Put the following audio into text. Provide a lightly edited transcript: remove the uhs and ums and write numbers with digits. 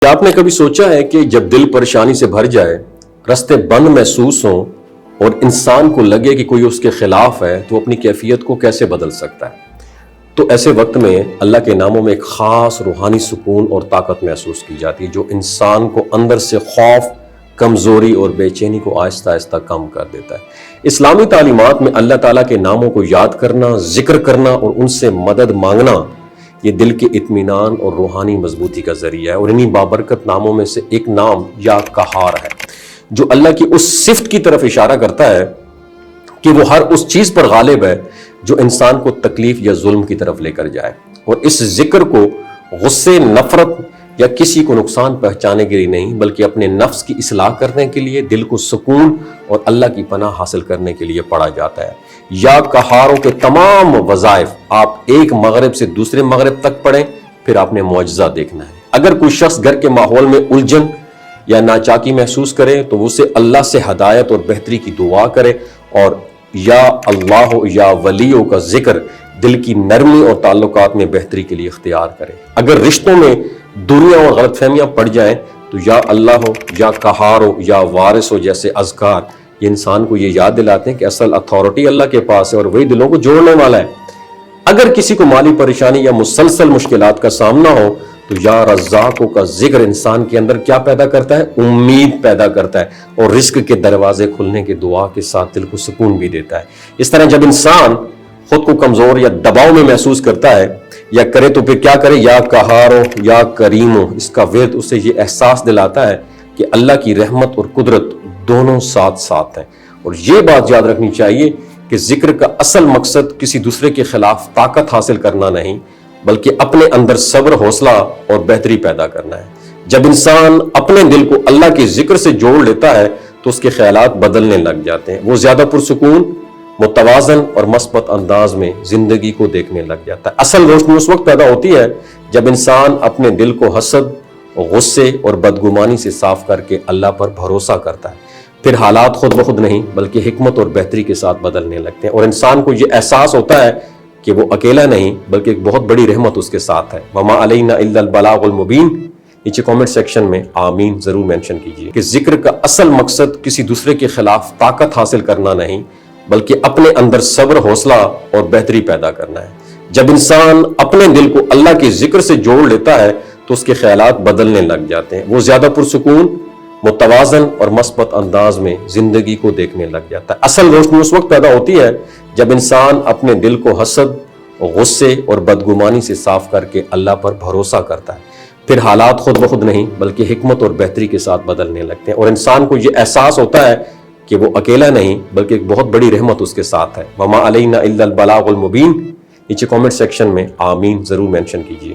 کیا آپ نے کبھی سوچا ہے کہ جب دل پریشانی سے بھر جائے، رستے بند محسوس ہوں اور انسان کو لگے کہ کوئی اس کے خلاف ہے تو اپنی کیفیت کو کیسے بدل سکتا ہے؟ تو ایسے وقت میں اللہ کے ناموں میں ایک خاص روحانی سکون اور طاقت محسوس کی جاتی ہے جو انسان کو اندر سے خوف، کمزوری اور بے چینی کو آہستہ آہستہ کم کر دیتا ہے۔ اسلامی تعلیمات میں اللہ تعالیٰ کے ناموں کو یاد کرنا، ذکر کرنا اور ان سے مدد مانگنا یہ دل کے اطمینان اور روحانی مضبوطی کا ذریعہ ہے، اور انہی بابرکت ناموں میں سے ایک نام یا قہار ہے جو اللہ کی اس صفت کی طرف اشارہ کرتا ہے کہ وہ ہر اس چیز پر غالب ہے جو انسان کو تکلیف یا ظلم کی طرف لے کر جائے، اور اس ذکر کو غصے، نفرت یا کسی کو نقصان پہنچانے کے لیے نہیں بلکہ اپنے نفس کی اصلاح کرنے کے لیے، دل کو سکون اور اللہ کی پناہ حاصل کرنے کے لیے پڑھا جاتا ہے۔ یا قہاروں کے تمام وظائف آپ ایک مغرب سے دوسرے مغرب تک پڑھیں، پھر آپ نے معجزہ دیکھنا ہے۔ اگر کوئی شخص گھر کے ماحول میں الجھن یا ناچاکی محسوس کرے تو اسے اللہ سے ہدایت اور بہتری کی دعا کرے، اور یا اللہ یا ولیوں کا ذکر دل کی نرمی اور تعلقات میں بہتری کے لیے اختیار کرے۔ اگر رشتوں میں دوریاں اور غلط فہمیاں پڑ جائیں تو یا اللہ ہو یا قہار ہو یا وارث ہو جیسے اذکار یہ انسان کو یہ یاد دلاتے ہیں کہ اصل اتھارٹی اللہ کے پاس ہے اور وہی دلوں کو جوڑنے والا ہے۔ اگر کسی کو مالی پریشانی یا مسلسل مشکلات کا سامنا ہو تو یا رزاقوں کا ذکر انسان کے اندر کیا پیدا کرتا ہے؟ امید پیدا کرتا ہے اور رزق کے دروازے کھلنے کے دعا کے ساتھ دل کو سکون بھی دیتا ہے۔ اس طرح جب انسان خود کو کمزور یا دباؤ میں محسوس کرتا ہے یا کرے تو پھر کیا کرے؟ یا قہار ہو یا کریم ہو، اس کا ورد اسے یہ احساس دلاتا ہے کہ اللہ کی رحمت اور قدرت دونوں ساتھ ساتھ ہیں۔ اور یہ بات یاد رکھنی چاہیے کہ ذکر کا اصل مقصد کسی دوسرے کے خلاف طاقت حاصل کرنا نہیں بلکہ اپنے اندر صبر، حوصلہ اور بہتری پیدا کرنا ہے۔ جب انسان اپنے دل کو اللہ کے ذکر سے جوڑ لیتا ہے تو اس کے خیالات بدلنے لگ جاتے ہیں، وہ زیادہ پرسکون، متوازن اور مثبت انداز میں زندگی کو دیکھنے لگ جاتا ہے۔ اصل روشنی اس وقت پیدا ہوتی ہے جب انسان اپنے دل کو حسد، غصے اور بدگمانی سے صاف کر کے اللہ پر بھروسہ کرتا ہے، پھر حالات خود بخود نہیں بلکہ حکمت اور بہتری کے ساتھ بدلنے لگتے ہیں، اور انسان کو یہ احساس ہوتا ہے کہ وہ اکیلا نہیں بلکہ ایک بہت بڑی رحمت اس کے ساتھ ہے۔ وما علینا الا البلاغ المبین، نیچے کامنٹ سیکشن میں آمین ضرور مینشن کیجیے کہ ذکر کا اصل مقصد کسی دوسرے کے خلاف طاقت حاصل کرنا نہیں بلکہ اپنے اندر صبر، حوصلہ اور بہتری پیدا کرنا ہے۔ جب انسان اپنے دل کو اللہ کے ذکر سے جوڑ لیتا ہے تو اس کے خیالات بدلنے لگ جاتے ہیں، وہ زیادہ پرسکون، متوازن اور مثبت انداز میں زندگی کو دیکھنے لگ جاتا ہے۔ اصل روشنی اس وقت پیدا ہوتی ہے جب انسان اپنے دل کو حسد، غصے اور بدگمانی سے صاف کر کے اللہ پر بھروسہ کرتا ہے، پھر حالات خود بخود نہیں بلکہ حکمت اور بہتری کے ساتھ بدلنے لگتے ہیں، اور انسان کو یہ احساس ہوتا ہے کہ وہ اکیلا نہیں بلکہ ایک بہت بڑی رحمت اس کے ساتھ ہے۔ وما علینا الا البلاغ المبین، نیچے کامنٹ سیکشن میں آمین ضرور مینشن کیجیے۔